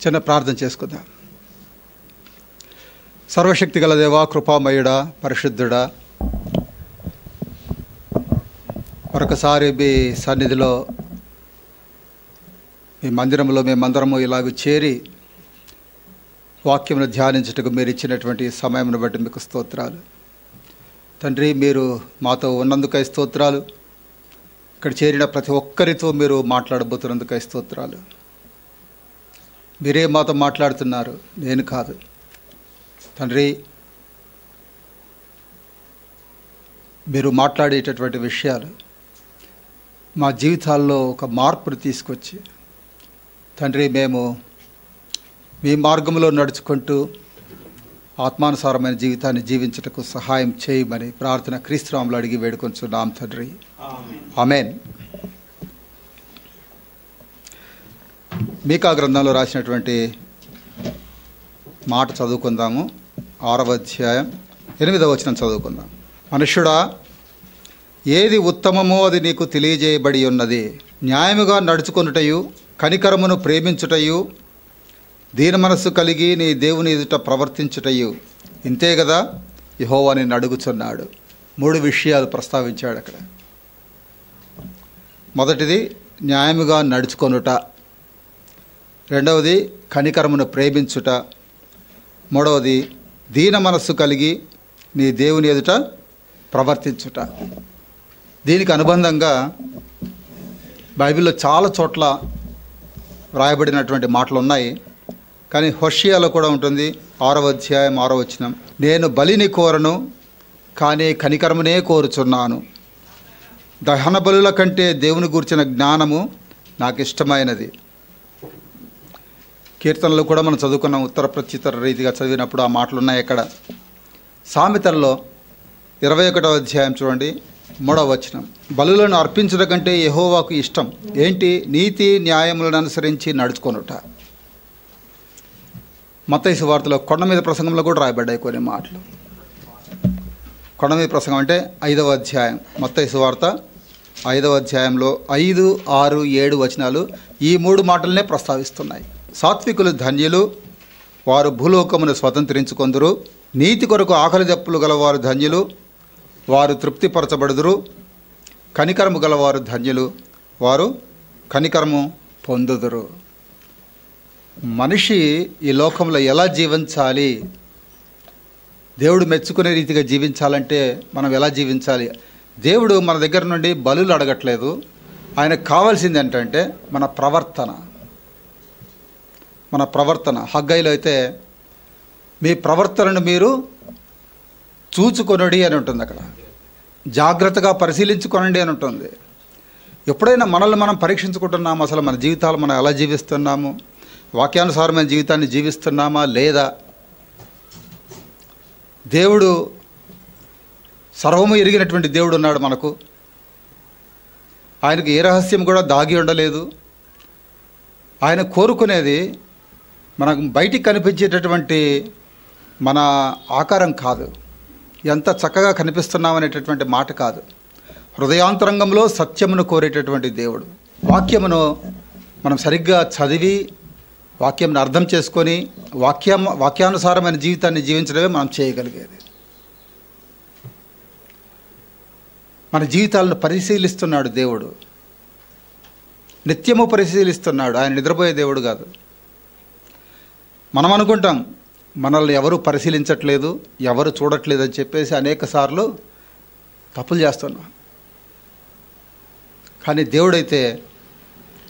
చిన్న ప్రార్థన చేసుకుందాం. సర్వశక్తి గల దేవా, కృపామయుడా, పరిశుద్ధుడా, మరొకసారి మీ సన్నిధిలో, మీ మందిరంలో మేమందరము ఇలాగ చేరి వాక్యమును ధ్యానించుటకు మీరు ఇచ్చినటువంటి సమయమును బట్టి మీకు స్తోత్రాలు తండ్రి. మీరు మాతో ఉన్నందుకై స్తోత్రాలు. ఇక్కడ చేరిన ప్రతి ఒక్కరితో మీరు మాట్లాడబోతున్నందుకై స్తోత్రాలు. మీరే మాతో మాట్లాడుతున్నారు, నేను కాదు తండ్రి. మీరు మాట్లాడేటటువంటి విషయాలు మా జీవితాల్లో ఒక మార్పును తీసుకొచ్చి తండ్రి, మేము మీ మార్గంలో నడుచుకుంటూ ఆత్మానుసారమైన జీవితాన్ని జీవించటకు సహాయం చేయమని ప్రార్థన క్రీస్తునామములో అడిగి వేడుకొంచున్నాం తండ్రి, ఆమేన్. మీకా గ్రంథంలో రాసినటువంటి మాట చదువుకుందాము. 6వ అధ్యాయం 8వ వచనం చదువుకుందాం. మనుష్యుడా, ఏది ఉత్తమమో అది నీకు తెలియజేయబడి ఉన్నది. న్యాయముగా నడుచుకొనుటయు, కనికరమును ప్రేమించుటయు, దీన మనస్సు కలిగి నీ దేవుని ఎదుట ప్రవర్తించుటయు ఇంతే కదా యెహోవా నిన్ను అడుగుచున్నాడు. 3 విషయాలు ప్రస్తావించాడు అక్కడ. మొదటిది న్యాయముగా నడుచుకొనుట, రెండవది కనికరమును ప్రేమించుట, మూడవది దీన మనస్సు కలిగి నీ దేవుని ఎదుట ప్రవర్తించుట. దీనికి అనుబంధంగా బైబిల్లో చాలా చోట్ల వ్రాయబడినటువంటి మాటలు ఉన్నాయి. కానీ హోషేయలో కూడా ఉంటుంది. 6వ అధ్యాయం 6వ వచనం, నేను బలిని కోరను కానీ కనికరమునే కోరుచున్నాను. దహన బలుల కంటే దేవుని గూర్చిన జ్ఞానము నాకు ఇష్టమైనది. కీర్తనలు కూడా మనం చదువుకున్నాం, ఉత్తర ప్రత్యుత్తర రీతిగా చదివినప్పుడు ఆ మాటలు ఉన్నాయి. ఎక్కడ సామెతల్లో 21వ అధ్యాయం చూడండి, 3వ వచనం, బలులను అర్పించడం కంటే యెహోవాకు ఇష్టం ఏంటి? నీతి న్యాయములను అనుసరించి నడుచుకొనుట. మత్తయి సువార్తలో కొండ మీద ప్రసంగంలో కూడా రాయబడ్డాయి కొన్ని మాటలు. కొండ మీద ప్రసంగం అంటే 5వ అధ్యాయం, మత్తయి సువార్త 5వ అధ్యాయంలో 5, 6, 7 వచనాలు ఈ 3 మాటలనే ప్రస్తావిస్తున్నాయి. సాత్వికులు ధన్యులు, వారు భూలోకమును స్వతంత్రించుకొందురు. నీతి కొరకు ఆకలి దప్పులు గలవారు ధన్యులు, వారు తృప్తిపరచబడుదురు. కనికరము గలవారు ధన్యులు, వారు కనికరము పొందుదురు. మనిషి ఈ లోకంలో ఎలా జీవించాలి, దేవుడు మెచ్చుకునే రీతిగా జీవించాలంటే మనం ఎలా జీవించాలి? దేవుడు మన దగ్గర నుండి బలులు అడగట్లేదు. ఆయనకు కావాల్సింది ఏంటంటే మన ప్రవర్తన. మన ప్రవర్తన. హగ్గయిలో అయితే మీ ప్రవర్తనను మీరు చూచుకొనడి అని ఉంటుంది. అక్కడ జాగ్రత్తగా పరిశీలించుకొనండి అని ఉంటుంది. ఎప్పుడైనా మనల్ని మనం పరీక్షించుకుంటున్నాము, అసలు మన జీవితాలు మనం ఎలా జీవిస్తున్నాము, వాక్యానుసారమైన జీవితాన్ని జీవిస్తున్నామా లేదా? దేవుడు సర్వము ఎరిగినటువంటి దేవుడు ఉన్నాడు మనకు. ఆయనకు ఏ రహస్యం కూడా దాగి ఉండలేదు. ఆయన కోరుకునేది మనకు బయటికి కనిపించేటటువంటి మన ఆకారం కాదు, ఎంత చక్కగా కనిపిస్తున్నామనేటటువంటి మాట కాదు. హృదయాంతరంగంలో సత్యమును కోరేటటువంటి దేవుడు. వాక్యమును మనం సరిగ్గా చదివి వాక్యంను అర్థం చేసుకొని వాక్యానుసారమైన జీవితాన్ని జీవించడమే మనం చేయగలిగేది. మన జీవితాలను పరిశీలిస్తున్నాడు దేవుడు, నిత్యము పరిశీలిస్తున్నాడు. ఆయన నిద్రపోయే దేవుడు కాదు. మనం అనుకుంటాం మనల్ని ఎవరు పరిశీలించట్లేదు, ఎవరు చూడట్లేదు అని చెప్పేసి అనేక సార్లు తప్పులు చేస్తున్నాం. కానీ దేవుడైతే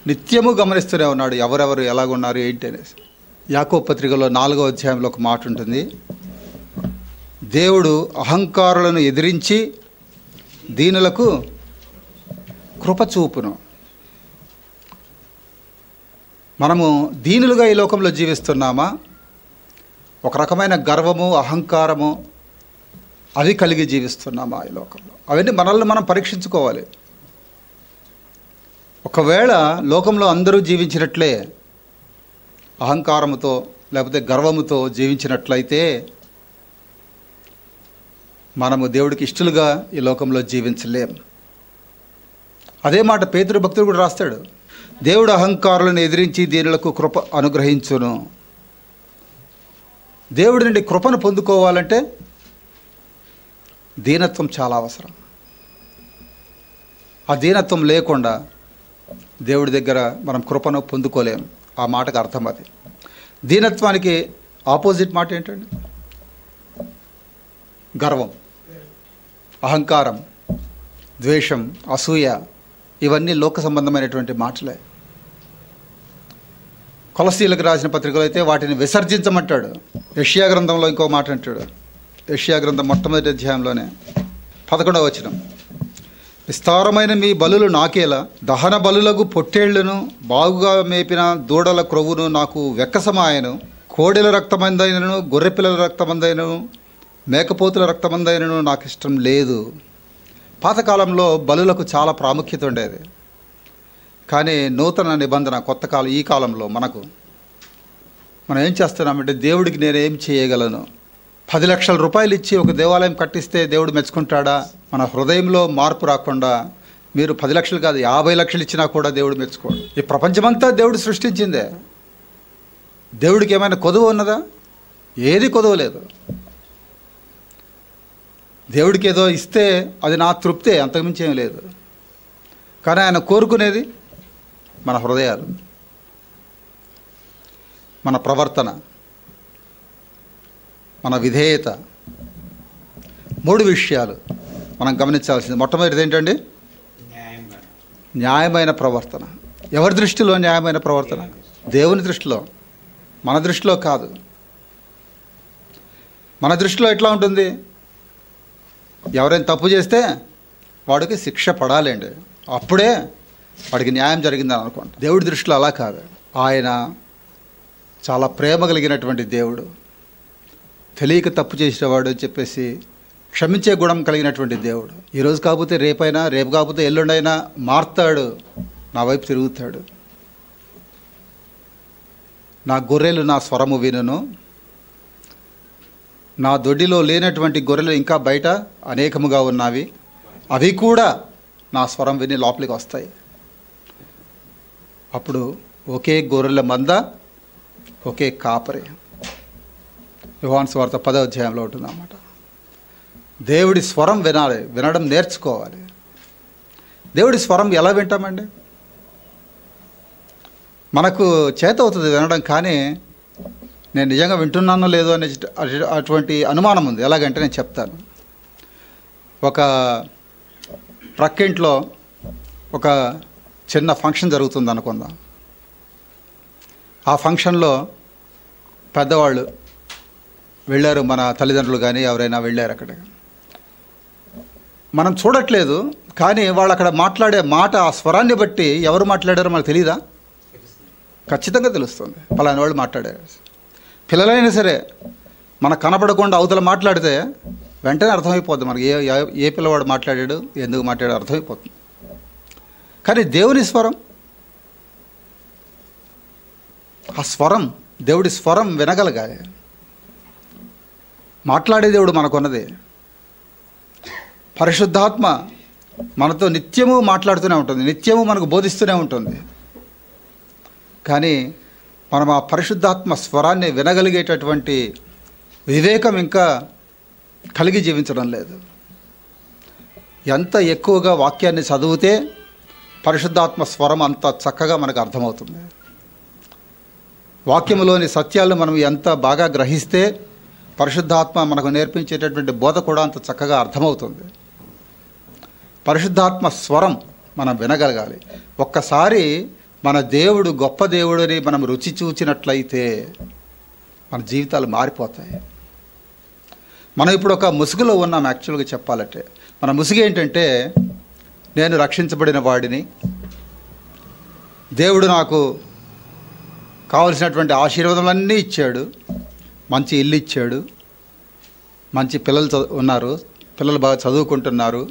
నిత్యము గమనిస్తూనే ఉన్నాడు ఎవరెవరు ఎలాగున్నారు ఏంటి అనేసి. యాకోబు పత్రికలో 4వ అధ్యాయంలో ఒక మాట ఉంటుంది, దేవుడు అహంకారులను ఎదిరించి దీనులకు కృప చూపును. మనము దీనులుగా ఈ లోకంలో జీవిస్తున్నామా? ఒక రకమైన గర్వము, అహంకారము అవి కలిగి జీవిస్తున్నామా ఈ లోకంలో? అవన్నీ మనల్ని మనం పరీక్షించుకోవాలి. ఒకవేళ లోకంలో అందరూ జీవించినట్లే అహంకారముతో లేకపోతే గర్వముతో జీవించినట్లయితే మనము దేవుడికి ఇష్టలుగా ఈ లోకంలో జీవించలేం. అదే మాట పేతురు భక్తుడు కూడా రాస్తాడు, దేవుడు అహంకారులను ఎదిరించి దీనులకు కృప అనుగ్రహించును. దేవుడి నుండి కృపను పొందుకోవాలంటే దీనత్వం చాలా అవసరం. ఆ దీనత్వం లేకుండా దేవుడి దగ్గర మనం కృపను పొందుకోలేము. ఆ మాటకు అర్థం అది. దీనత్వానికి ఆపోజిట్ మాట ఏంటండి? గర్వం, అహంకారం, ద్వేషం, అసూయ, ఇవన్నీ లోక సంబంధమైనటువంటి మాటలే. కొలసీలకు రాసిన పత్రికలో అయితే వాటిని విసర్జించమంటాడు. యెషయా గ్రంథంలో ఇంకో మాట అంటాడు. యెషయా గ్రంథం మొట్టమొదటి అధ్యాయంలోనే 11వ వచనం, విస్తారమైన మీ బలులు నాకేలా, దహన బలులకు పొట్టేళ్లను బాగుగా మేపిన దూడల క్రొవ్వును నాకు వెక్కసమాయను. కోడెల రక్తమందైనను, గొర్రెపిల్లల రక్తమందైనను, మేకపోతుల రక్తమందైనను నాకు ఇష్టం లేదు. పాతకాలంలో బలులకు చాలా ప్రాముఖ్యత ఉండేది. కానీ నూతన నిబంధన, కొత్త కాలం, ఈ కాలంలో మనం ఏం చేస్తున్నామంటే, దేవుడికి నేనేం చేయగలను? 10 లక్షల రూపాయలు ఇచ్చి ఒక దేవాలయం కట్టిస్తే దేవుడు మెచ్చుకుంటాడా? మన హృదయంలో మార్పు రాకుండా మీరు 10 లక్షలు కాదు 50 లక్షలు ఇచ్చినా కూడా దేవుడు మెచ్చుకోడు. ఈ ప్రపంచమంతా దేవుడు సృష్టించిందే. దేవుడికి ఏమైనా కొదువ ఉన్నదా? ఏది కొదువ లేదు. దేవుడికి ఏదో ఇస్తే అది నా తృప్తే, అంతకుమించి ఏం లేదు. కానీ ఆయన కోరుకునేది మన హృదయాలు, మన ప్రవర్తన, మన విధేయత. 3 విషయాలు మనం గమనించాల్సింది. మొట్టమొదటిది ఏంటండి? న్యాయమైన ప్రవర్తన. ఎవరి దృష్టిలో న్యాయమైన ప్రవర్తన? దేవుని దృష్టిలో, మన దృష్టిలో కాదు. మన దృష్టిలో ఎట్లా ఉంటుంది? ఎవరైనా తప్పు చేస్తే వాడికి శిక్ష పడాలండి, అప్పుడే వాడికి న్యాయం జరిగిందని అనుకుంటా. దేవుడి దృష్టిలో అలా కాదు. ఆయన చాలా ప్రేమ కలిగినటువంటి దేవుడు. తెలియక తప్పు చేసేవాడు అని చెప్పేసి క్షమించే గుణం కలిగినటువంటి దేవుడు. ఈరోజు కాకపోతే రేపైనా, రేపు కాకపోతే ఎల్లుండైనా మారుతాడు, నా వైపు తిరుగుతాడు. నా గొర్రెలు నా స్వరము వినును, నా దొడ్డిలో లేనటువంటి గొర్రెలు ఇంకా బయట అనేకముగా ఉన్నవి, అవి కూడా నా స్వరం విని లోపలికి వస్తాయి. అప్పుడు ఒకే గొర్రెల మంద, ఒకే కాపరి. యోహాను సువార్త 10వ అధ్యాయంలో ఉంటుందన్నమాట. దేవుడి స్వరం వినాలి, వినడం నేర్చుకోవాలి. దేవుడి స్వరం ఎలా వింటామండి? మనకు చేత అవుతుంది వినడం, కానీ నేను నిజంగా వింటున్నానో లేదో అనే అటువంటి అనుమానం ఉంది. ఎలాగంటే నేను చెప్తాను. ఒక ప్రక్కింట్లో ఒక చిన్న ఫంక్షన్ జరుగుతుంది అనుకుందాం. ఆ ఫంక్షన్లో పెద్దవాళ్ళు వెళ్ళారు, మన తల్లిదండ్రులు కానీ ఎవరైనా వెళ్ళారు అక్కడికి. మనం చూడట్లేదు, కానీ వాళ్ళు అక్కడ మాట్లాడే మాట, ఆ స్వరాన్ని బట్టి ఎవరు మాట్లాడారో మనకు తెలియదా? ఖచ్చితంగా తెలుస్తుంది, పలానా వాళ్ళు మాట్లాడారు. పిల్లలైనా సరే మనకు కనపడకుండా అవతల మాట్లాడితే వెంటనే అర్థమైపోద్ది మనకి ఏ పిల్లవాడు మాట్లాడాడు, ఎందుకు మాట్లాడాడు అర్థమైపోతుంది. కానీ దేవుని స్వరం, ఆ స్వరం, దేవుడి స్వరం వినగలగాలి. మాట్లాడే దేవుడు మనకున్నది. పరిశుద్ధాత్మ మనతో నిత్యము మాట్లాడుతూనే ఉంటుంది, నిత్యము మనకు బోధిస్తూనే ఉంటుంది. కానీ మనం ఆ పరిశుద్ధాత్మ స్వరాన్ని వినగలిగేటటువంటి వివేకం ఇంకా కలిగి జీవించడం లేదు. ఎంత ఎక్కువగా వాక్యాన్ని చదివితే పరిశుద్ధాత్మ స్వరం అంత చక్కగా మనకు అర్థమవుతుంది. వాక్యములోని సత్యాలను మనం ఎంత బాగా గ్రహిస్తే పరిశుద్ధాత్మ మనకు నేర్పించేటటువంటి బోధ కూడా అంత చక్కగా అర్థమవుతుంది. పరిశుద్ధాత్మ స్వరం మనం వినగలగాలి. ఒక్కసారి మన దేవుడు గొప్ప దేవుడు అని మనం రుచి చూచినట్లయితే మన జీవితాలు మారిపోతాయి. మనం ఇప్పుడు ఒక ముసుగులో ఉన్నాం. యాక్చువల్గా చెప్పాలంటే మన ముసుగు ఏంటంటే, నేను రక్షించబడిన వాడిని, దేవుడు నాకు కావలసినటువంటి ఆశీర్వాదాలన్నీ ఇచ్చాడు, మంచి ఇల్లు ఇచ్చాడు, మంచి పిల్లలు ఉన్నారు, పిల్లలు బాగా చదువుకుంటున్నారు,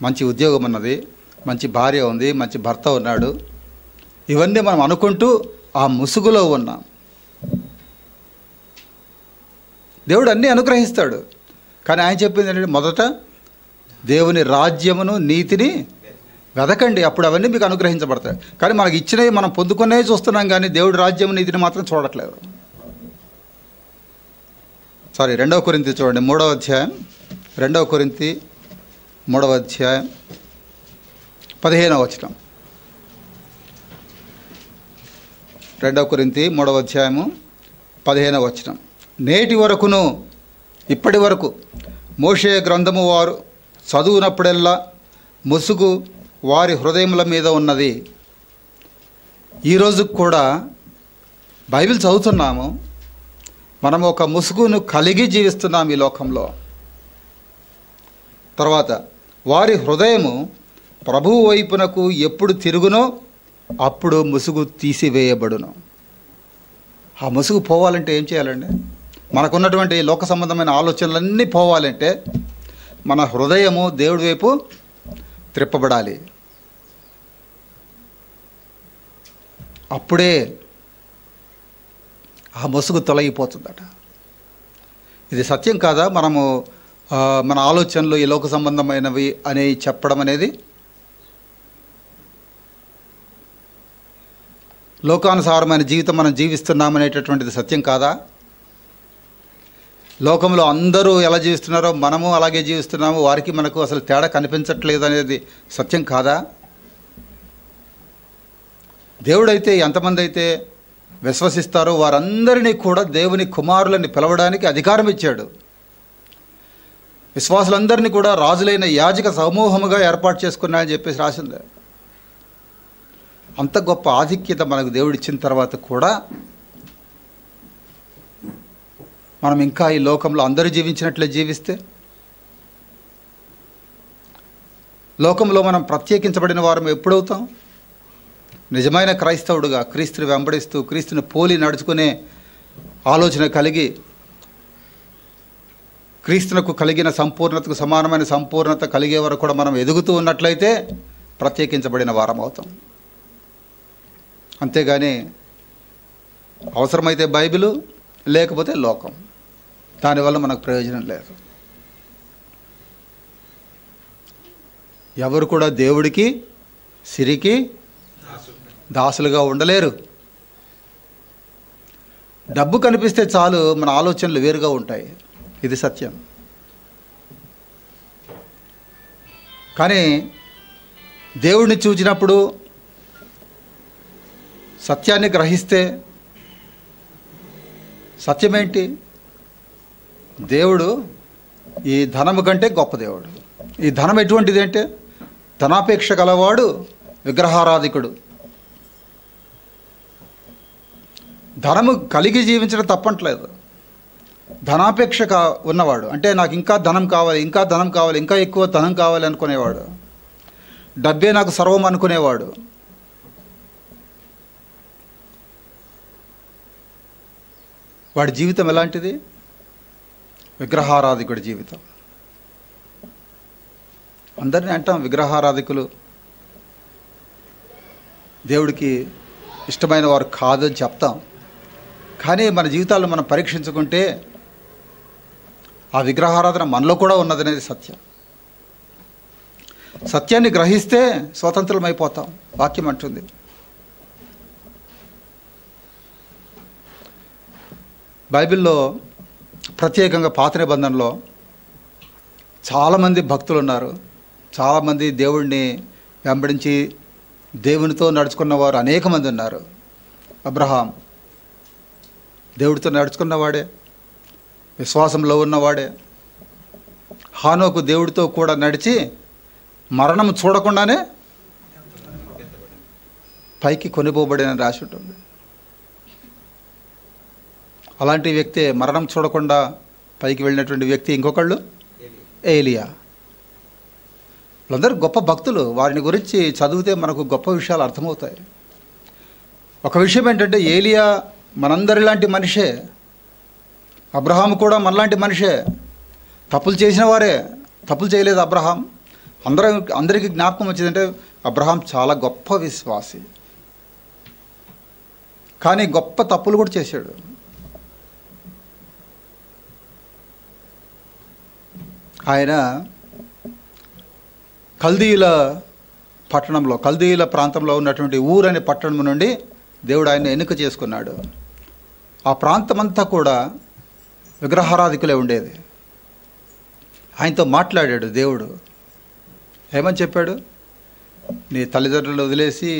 మంచి ఉద్యోగం ఉన్నది, మంచి భార్య ఉంది, మంచి భర్త ఉన్నాడు. ఇవన్నీ మనం అనుకుంటూ ఆ ముసుగులో ఉన్నాం. దేవుడు అన్నీ అనుగ్రహిస్తాడు, కానీ ఆయన చెప్పింది ఏంటంటే, మొదట దేవుని రాజ్యమును నీతిని వెదకండి, అప్పుడు అవన్నీ మీకు అనుగ్రహించబడతాయి. కానీ మనకి ఇచ్చినవి మనం పొందుకునే చూస్తున్నాం, కానీ దేవుడి రాజ్యం నీతిని మాత్రం చూడట్లేదు. 2 కొరింథీ చూడండి, 3వ అధ్యాయం. 2 కొరింథీ 3వ అధ్యాయం 15వ వచనం. 2 కొరింథీ 3వ అధ్యాయము 15వ వచనం. నేటి వరకును ఇప్పటి వరకు మోషే గ్రంథము వారు చదువునప్పుడెల్లా ముసుగు వారి హృదయముల మీద ఉన్నది. ఈరోజు కూడా బైబిల్ చదువుతున్నాము, మనం ఒక ముసుగును కలిగి జీవిస్తున్నాం ఈ లోకంలో. తర్వాత వారి హృదయము ప్రభువు వైపునకు ఎప్పుడు తిరుగునో అప్పుడు ముసుగు తీసివేయబడును. ఆ ముసుగు పోవాలంటే ఏం చేయాలండి? మనకున్నటువంటి లోక సంబంధమైన ఆలోచనలన్నీ పోవాలంటే మన హృదయము దేవుడి వైపు త్రిప్పబడాలి. అప్పుడే ఆ ముసుగు తొలగిపోతుందట. ఇది సత్యం కాదా? మనము మన ఆలోచనలు ఈ లోక సంబంధమైనవి అని చెప్పడం అనేది లోకానుసారమైన జీవితం మనం జీవిస్తున్నామనేటటువంటిది సత్యం కాదా? లోకంలో అందరూ ఎలా జీవిస్తున్నారో మనము అలాగే జీవిస్తున్నాము, వారికి మనకు అసలు తేడా కనిపించట్లేదు అనేది సత్యం కాదా? దేవుడైతే ఎంతమంది అయితే విశ్వసిస్తారో వారందరినీ కూడా దేవుని కుమారులని పిలవడానికి అధికారం ఇచ్చాడు. విశ్వాసులందరినీ కూడా రాజులైన యాజక సమూహముగా ఏర్పాటు చేసుకున్నాయని చెప్పేసి రాసింది. అంత గొప్ప ఆధిక్యత మనకు దేవుడిచ్చిన తర్వాత కూడా మనం ఇంకా ఈ లోకంలో అందరూ జీవించినట్లే జీవిస్తే, లోకంలో మనం ప్రత్యేకించబడిన వారం ఎప్పుడవుతాం? నిజమైన క్రైస్తవుడుగా క్రీస్తుని వెంబడిస్తూ క్రీస్తుని పోలి నడుచుకునే ఆలోచన కలిగి క్రీస్తునకు కలిగిన సంపూర్ణతకు సమానమైన సంపూర్ణత కలిగే వరకు కూడా మనం ఎదుగుతూ ఉన్నట్లయితే ప్రత్యేకించబడిన వారం అవుతాం. అంతేగాని అవసరమైతే బైబిలు, లేకపోతే లోకం, దానివల్ల మనకు ప్రయోజనం లేదు. ఎవరు కూడా దేవుడికి సిరికి దాసులుగా ఉండలేరు. డబ్బు కనిపిస్తే చాలు మన ఆలోచనలు వేరుగా ఉంటాయి, ఇది సత్యం. కానీ దేవుడిని చూచినప్పుడు సత్యాన్ని గ్రహిస్తే, సత్యమేంటి? దేవుడు ఈ ధనము కంటే గొప్ప దేవుడు. ఈ ధనం ఎటువంటిది అంటే, ధనాపేక్ష గలవాడు విగ్రహారాధికుడు. ధనము కలిగి జీవించడం తప్పట్లేదు. ధనాపేక్ష ఉన్నవాడు అంటే నాకు ఇంకా ధనం కావాలి, ఇంకా ధనం కావాలి, ఇంకా ఎక్కువ ధనం కావాలి అనుకునేవాడు, డబ్బే నాకు సర్వం అనుకునేవాడు, వాడి జీవితం ఎలాంటిది? విగ్రహారాధికుడి జీవితం. అందరినీ అంటాం విగ్రహారాధికులు, దేవుడికి ఇష్టమైన వారు కాదని చెప్తాం. కానీ మన జీవితాల్లో మనం పరీక్షించుకుంటే ఆ విగ్రహారాధన మనలో కూడా ఉన్నదనేది సత్యం. సత్యాన్ని గ్రహిస్తే స్వతంత్రమైపోతాం, వాక్యం అంటుంది. బైబిల్లో ప్రత్యేకంగా పాత నిబంధనలో చాలామంది భక్తులు ఉన్నారు. చాలామంది దేవుడిని వెంబడించి దేవునితో నడుచుకున్నవారు అనేక మంది ఉన్నారు. అబ్రహాం దేవుడితో నడుచుకున్నవాడే, విశ్వాసంలో ఉన్నవాడే. హానోకు దేవుడితో కూడా నడిచి మరణం చూడకుండానే పైకి కొనిపోబడిన రాసి ఉంటుంది. అలాంటి వ్యక్తే మరణం చూడకుండా పైకి వెళ్ళినటువంటి వ్యక్తి ఇంకొకళ్ళు ఏలియా. వాళ్ళందరూ గొప్ప భక్తులు. వారిని గురించి చదివితే మనకు గొప్ప విషయాలు అర్థమవుతాయి. ఒక విషయం ఏంటంటే, ఏలియా మనందరిలాంటి మనిషే, అబ్రహాము కూడా మనలాంటి మనిషే. తప్పులు చేసిన వారే, తప్పులు చేయలేదు అబ్రహాం. అందరికీ జ్ఞాపకం వచ్చిందంటే అబ్రహాం చాలా గొప్ప విశ్వాసి, కానీ గొప్ప తప్పులు కూడా చేశాడు. ఆయన కల్దీయుల పట్టణంలో, కల్దీయుల ప్రాంతంలో ఉన్నటువంటి ఊరు అనే పట్టణం నుండి దేవుడు ఆయన ఎన్నిక చేసుకున్నాడు. ఆ ప్రాంతమంతా కూడా విగ్రహారాధికులే ఉండేది. ఆయనతో మాట్లాడాడు దేవుడు. ఏమని చెప్పాడు? నీ తల్లిదండ్రులు వదిలేసి,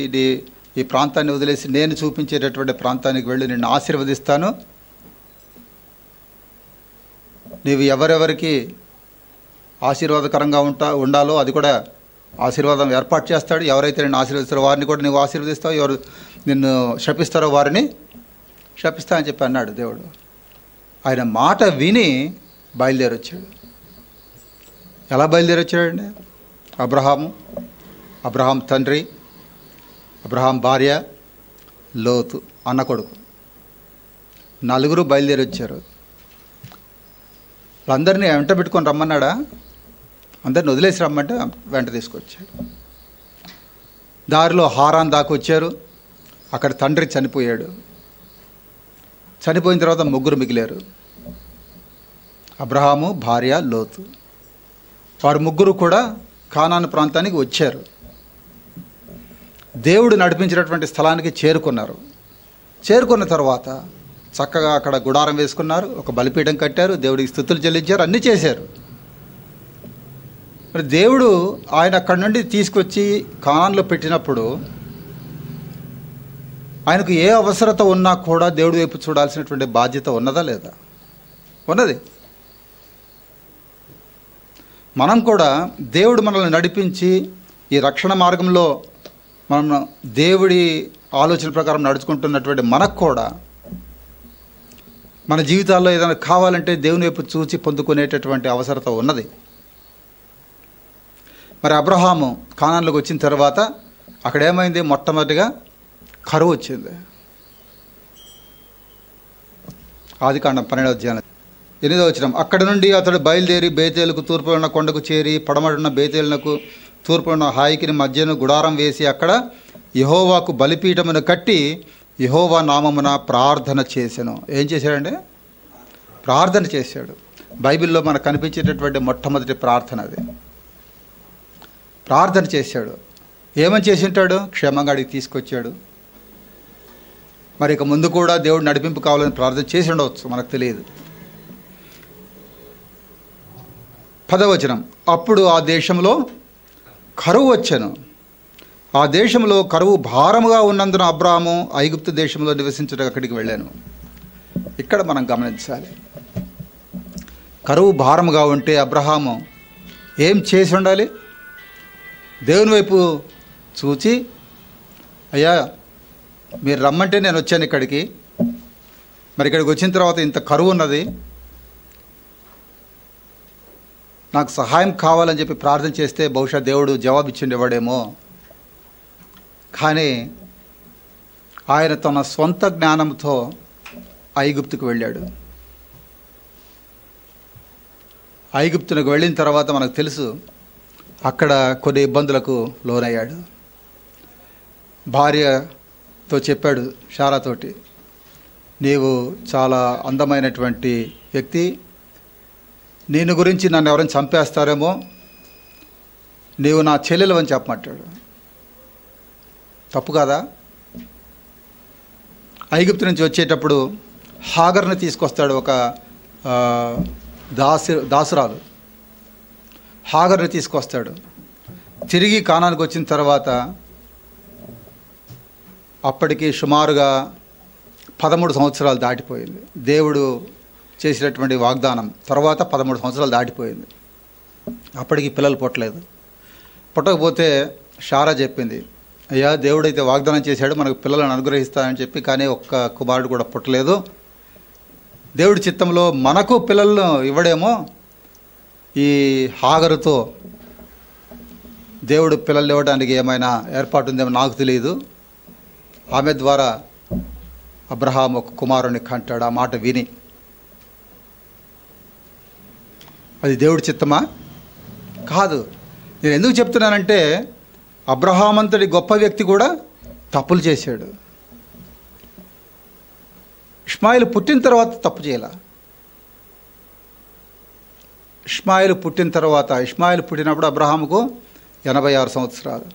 ఈ ప్రాంతాన్ని వదిలేసి నేను చూపించేటటువంటి ప్రాంతానికి వెళ్ళి నిన్ను ఆశీర్వదిస్తాను. నీవు ఎవరెవరికి ఆశీర్వాదకరంగా ఉండాలో అది కూడా ఆశీర్వాదం ఏర్పాటు చేస్తాడు. ఎవరైతే నిన్ను ఆశీర్వదిస్తారో వారిని కూడా నువ్వు ఆశీర్వదిస్తావు, ఎవరు నిన్ను శపిస్తారో వారిని శపిస్తా అని చెప్పి అన్నాడు దేవుడు. ఆయన మాట విని బయలుదేరి వచ్చాడు. ఎలా బయలుదేరి వచ్చాడండి? అబ్రహాం తండ్రి, అబ్రహాం భార్య, లోతు అన్న కొడుకు, నలుగురు బయలుదేరి వచ్చారు. వాళ్ళందరినీ వెంట పెట్టుకొని రమ్మన్నాడా? అందరిని వదిలేసి రమ్మంటే వెంట తీసుకొచ్చాడు. దారిలో హారాన్ దాకా వచ్చారు. అక్కడ తండ్రి చనిపోయాడు. చనిపోయిన తర్వాత ముగ్గురు మిగిలారు, అబ్రహాము, భార్య, లోతు. వారు ముగ్గురు కూడా కానాను ప్రాంతానికి వచ్చారు. దేవుడు నడిపించినటువంటి స్థలానికి చేరుకున్నారు. చేరుకున్న తర్వాత చక్కగా అక్కడ గుడారం వేసుకున్నారు, ఒక బలిపీఠం కట్టారు, దేవుడికి స్తుతులు చెల్లించారు, అన్నీ చేశారు. మరి దేవుడు ఆయన అక్కడి నుండి తీసుకొచ్చి కానాన్లో పెట్టినప్పుడు ఆయనకు ఏ అవసరత ఉన్నా కూడా దేవుడి వైపు చూడాల్సినటువంటి బాధ్యత ఉన్నదా లేదా? ఉన్నది. మనం కూడా దేవుడు మనల్ని నడిపించి ఈ రక్షణ మార్గంలో మనం దేవుడి ఆలోచన ప్రకారం నడుచుకుంటున్నటువంటి మనకు కూడా మన జీవితాల్లో ఏదైనా కావాలంటే దేవుని వైపు చూచి పొందుకునేటటువంటి అవసరత ఉన్నది. మరి అబ్రహాము కానాన్లోకి వచ్చిన తర్వాత అక్కడ ఏమైంది? మొట్టమొదటిగా కరువు వచ్చింది. ఆదికాండం 12వ అధ్యాయం 8వ వచనం. అక్కడ నుండి అతడు బయలుదేరి బేతేలుకు తూర్పున ఉన్న కొండకు చేరి, పడమటున్న బేతేలునకు తూర్పున హాయికిని మధ్యను గుడారం వేసి అక్కడ యెహోవాకు బలిపీఠమును కట్టి యెహోవా నామమున ప్రార్థన చేసెను. ఏం చేశాడంటే? ప్రార్థన చేశాడు. బైబిల్లో మనకు కనిపించేటటువంటి మొట్టమొదటి ప్రార్థన అది. ప్రార్థన చేశాడు. ఏమని చేసి ఉంటాడు? క్షేమంగా అడిగి తీసుకొచ్చాడు. మరి ఇక ముందు కూడా దేవుడు నడిపింపు కావాలని ప్రార్థన చేసి ఉండవచ్చు, మనకు తెలియదు. 10వ వచనం. అప్పుడు ఆ దేశంలో కరువు వచ్చెను. ఆ దేశంలో కరువు భారముగా ఉన్నందున అబ్రాహాము ఐగుప్తు దేశంలో నివసించడానికి అక్కడికి వెళ్ళాను. ఇక్కడ మనం గమనించాలి. కరువు భారముగా ఉంటే అబ్రహాము ఏం చేసి ఉండాలి? దేవుని వైపు చూచి, అయ్యా మీరు రమ్మంటే నేను వచ్చాను ఇక్కడికి, మరి ఇక్కడికి వచ్చిన తర్వాత ఇంత కరువు ఉన్నది, నాకు సహాయం కావాలని చెప్పి ప్రార్థన చేస్తే బహుశా దేవుడు జవాబు ఇచ్చిండేవాడేమో. కానీ ఆయన తన సొంత జ్ఞానంతో ఐగుప్తుకు వెళ్ళాడు. ఐగుప్తునికి వెళ్ళిన తర్వాత మనకు తెలుసు అక్కడ కొన్ని ఇబ్బందులకు లోనయ్యాడు. భార్యతో చెప్పాడు, శారాతోటి, నీవు చాలా అందమైనటువంటి వ్యక్తి, నేను గురించి నన్ను ఎవరైనా చంపేస్తారేమో, నీవు నా చెల్లెలు అని చెప్పమంటాడు. తప్పు కాదా? ఐగుప్తు నుంచి వచ్చేటప్పుడు హాగర్ని తీసుకొస్తాడు, ఒక దాసురాలు. హాగర్ని తీసుకొస్తాడు. తిరిగి కానానికి వచ్చిన తర్వాత అప్పటికి సుమారుగా 13 సంవత్సరాలు దాటిపోయింది. దేవుడు చేసినటువంటి వాగ్దానం తర్వాత 13 సంవత్సరాలు దాటిపోయింది. అప్పటికి పిల్లలు పుట్టలేదు. పుట్టకపోతే శారా చెప్పింది, అయ్యా దేవుడైతే వాగ్దానం చేశాడు మనకు పిల్లలను అనుగ్రహిస్తానని చెప్పి, కానీ ఒక్క కుమారుడు కూడా పుట్టలేదు. దేవుడి చిత్తంలో మనకు పిల్లలను ఇవ్వడేమో, ఈ హాగరుతో దేవుడు పిల్లలు ఇవ్వడానికి ఏమైనా ఏర్పాటు ఉందేమో నాకు తెలియదు. ఆమె ద్వారా అబ్రహాం ఒక కుమారుని కంటాడు. ఆ మాట విని, అది దేవుడి చిత్తమా? కాదు. నేను ఎందుకు చెప్తున్నానంటే అబ్రహాం అంతటి గొప్ప వ్యక్తి కూడా తప్పులు చేశాడు. ఇష్మాయిలు పుట్టిన తర్వాత తప్పు చేయాల. ఇష్మాయిలు పుట్టినప్పుడు అబ్రహాముకు 86 సంవత్సరాలు.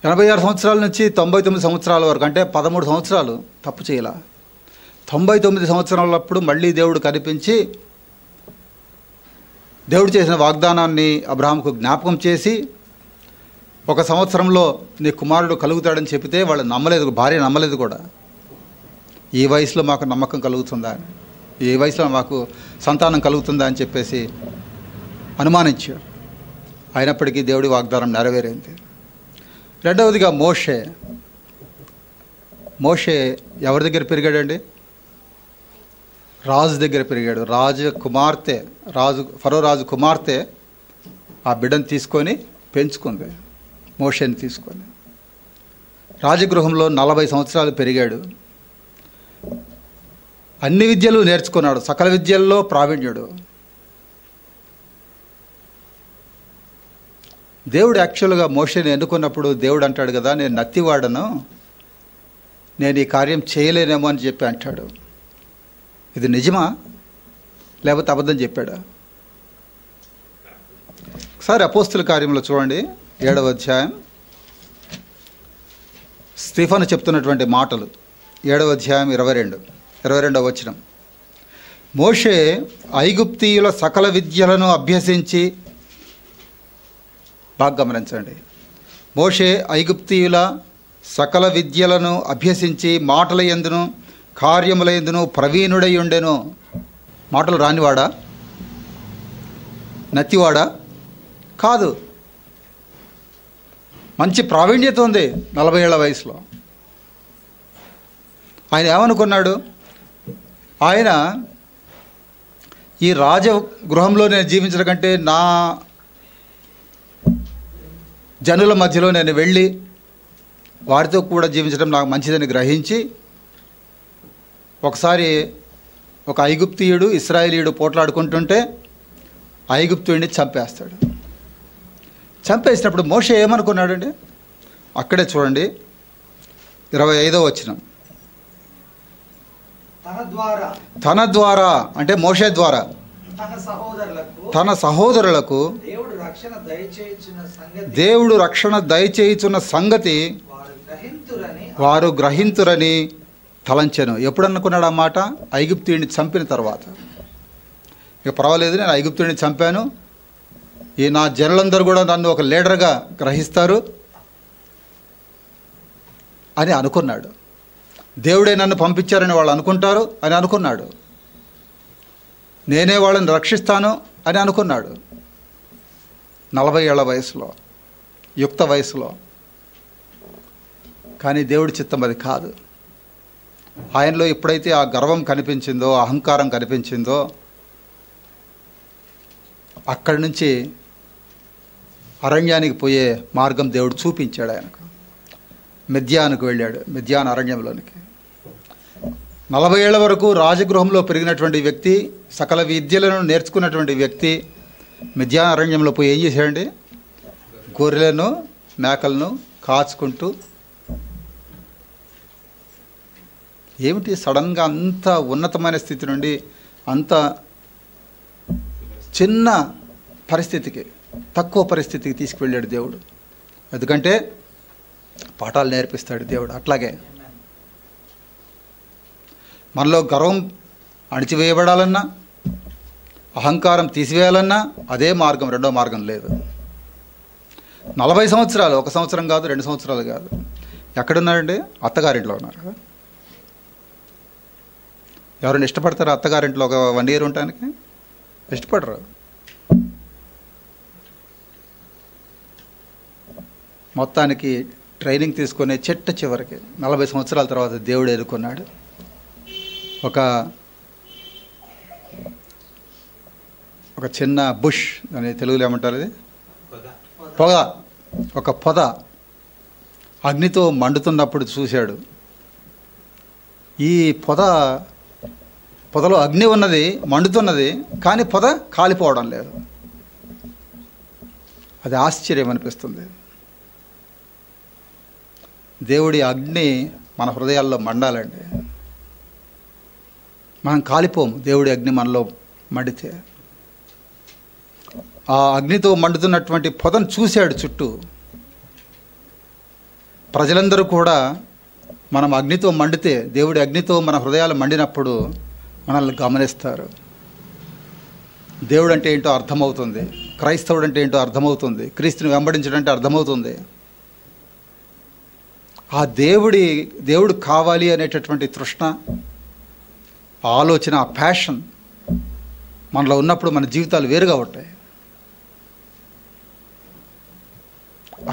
86 సంవత్సరాల నుంచి 99 సంవత్సరాల వరకు, అంటే 13 సంవత్సరాలు తప్పు చేయాల. 99 సంవత్సరాలప్పుడు మళ్ళీ దేవుడు కనిపించి దేవుడు చేసిన వాగ్దానాన్ని అబ్రహాముకు జ్ఞాపకం చేసి, 1 సంవత్సరంలో నీ కుమారుడు కలుగుతాడని చెబితే వాళ్ళు నమ్మలేదు, భార్య నమ్మలేదు కూడా. ఈ వయసులో మాకు నమ్మకం కలుగుతుందా, ఈ వయసులో మాకు సంతానం కలుగుతుందా అని చెప్పేసి అనుమానించాడు. అయినప్పటికీ దేవుడి వాగ్దానం నెరవేరింది. రెండవదిగా మోషే ఎవరి దగ్గర పెరిగాడండి? రాజు దగ్గర పెరిగాడు. ఫరో రాజు కుమార్తె ఆ బిడ్డను తీసుకొని పెంచుకుంది, మోషేని తీసుకొని. రాజగృహంలో 40 సంవత్సరాలు పెరిగాడు. అన్ని విద్యలు నేర్చుకున్నాడు, సకల విద్యల్లో ప్రావీణ్యుడు. దేవుడు యాక్చువల్గా మోషేని ఎన్నుకున్నప్పుడు దేవుడు అంటాడు కదా, నేను నత్తివాడను, నేను ఈ కార్యం చేయలేనేమో అని చెప్పి అంటాడు. ఇది నిజమా లేకపోతే అబద్ధం చెప్పాడా? ఒకసారి అపోస్తుల కార్యంలో చూడండి, 7వ అధ్యాయం, స్టీఫను చెప్తున్నటువంటి మాటలు. 7వ అధ్యాయం 22వ వచనం. మోషే ఐగుప్తీయుల సకల విద్యలను అభ్యసించి, బాగా గమనించండి, మోషే ఐగుప్తీయుల సకల విద్యలను అభ్యసించి మాటల యందును కార్యముల యందును ప్రవీణుడై ఉండెను. మాటలు రానివాడా? నత్తివాడా? కాదు, మంచి ప్రావీణ్యత ఉంది 40 ఏళ్ల వయసులో. ఆయన ఏమనుకున్నాడు? ఆయన ఈ రాజగృహంలో నేను జీవించడం కంటే నా జనుల మధ్యలో నేను వెళ్ళి వారితో కూడా జీవించడం నాకు మంచిదని గ్రహించి, ఒకసారి ఒక ఐగుప్తీయుడు ఇశ్రాయేలీయుడు పోట్లాడుకుంటుంటే ఐగుప్తీయుడిని చంపేస్తాడు. చంపేసినప్పుడు మోషే ఏమనుకున్నాడండి? అక్కడే చూడండి, 25వ వచనం. తన ద్వారా అంటే మోషే ద్వారా తన సహోదరులకు దేవుడు రక్షణ దయచేయుచున్న సంగతి వారు గ్రహింతురని తలంచెను. ఎప్పుడు అనుకున్నాడు ఆ మాట? ఐగుప్తీయుడిని చంపిన తర్వాత. ఇక పర్వాలేదు, నేను ఐగుప్తీయుడిని చంపాను, ఈ నా జనులందరూ కూడా నన్ను ఒక లీడర్గా గ్రహిస్తారు అని అనుకున్నాడు. దేవుడే నన్ను పంపించారని వాళ్ళు అనుకుంటారు అని అనుకున్నాడు. నేనే వాళ్ళని రక్షిస్తాను అని అనుకున్నాడు. 40 ఏళ్ల వయసులో, యుక్త వయసులో. కానీ దేవుడి చిత్తం అది కాదు. ఆయనలో ఎప్పుడైతే ఆ గర్వం కనిపించిందో, అహంకారం కనిపించిందో, అక్కడి నుంచి అరణ్యానికి పోయే మార్గం దేవుడు చూపించాడు ఆయనకు. మిద్యానుకు వెళ్ళాడు, మిద్యాన్ అరణ్యంలోనికి. 40 ఏళ్ల వరకు రాజగృహంలో పెరిగినటువంటి వ్యక్తి, సకల విద్యలను నేర్చుకున్నటువంటి వ్యక్తి మిద్యాన్ అరణ్యంలో పోయి ఏం చేశాడండి? గొర్రెలను మేకలను కాచుకుంటూ. ఏమిటి సడన్గా అంత ఉన్నతమైన స్థితి నుండి అంత చిన్న పరిస్థితికి, తక్కువ పరిస్థితికి తీసుకువెళ్ళాడు దేవుడు. ఎందుకంటే పాఠాలు నేర్పిస్తాడు దేవుడు. అట్లాగే మనలో గర్వం అణిచివేయబడాలన్నా, అహంకారం తీసివేయాలన్నా అదే మార్గం, రెండో మార్గం లేదు. 40 సంవత్సరాలు, 1 సంవత్సరం కాదు, 2 సంవత్సరాలు కాదు. ఎక్కడున్నారండి? అత్తగారింట్లో ఉన్నారు కదా. ఎవరైనా ఇష్టపడతారా అత్తగారింట్లో ఒక 1 ఇయర్ ఉండటానికి? ఇష్టపడరు. మొత్తానికి ట్రైనింగ్ తీసుకునే చివరికి 40 సంవత్సరాల తర్వాత దేవుడు ఎదుర్కొన్నాడు. ఒక చిన్న బుష్ అని తెలుగులో ఏమంటారు, అది పొద, ఒక పొద అగ్నితో మండుతున్నప్పుడు చూశాడు. ఈ పొదలో అగ్ని ఉన్నది, మండుతున్నది, కానీ పొద కాలిపోవడం లేదు. అది ఆశ్చర్యం అనిపిస్తుంది. దేవుడి అగ్ని మన హృదయాల్లో మండాలండి. మనం కాలిపోము దేవుడి అగ్ని మనలో మండితే. ఆ అగ్నితో మండుతున్నటువంటి పొదను చూశాడు చుట్టూ. ప్రజలందరూ కూడా మనం అగ్నితో మండితే, దేవుడి అగ్నితో మన హృదయాలు మండినప్పుడు మనల్ని గమనిస్తారు. దేవుడు అంటే ఏంటో అర్థమవుతుంది, క్రైస్తవుడు అంటే ఏంటో అర్థమవుతుంది, క్రీస్తుని వెంబడించడం అంటే అర్థమవుతుంది. ఆ దేవుడు కావాలి అనేటటువంటి తృష్ణ, ఆలోచన, ఆ ప్యాషన్ మనలో ఉన్నప్పుడు మన జీవితాలు వేరుగా ఉంటాయి.